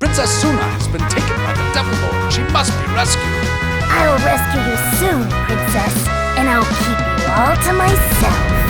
Princess Suna has been taken by the Devil Lord. She must be rescued. I'll rescue you soon, Princess, and I'll keep you all to myself.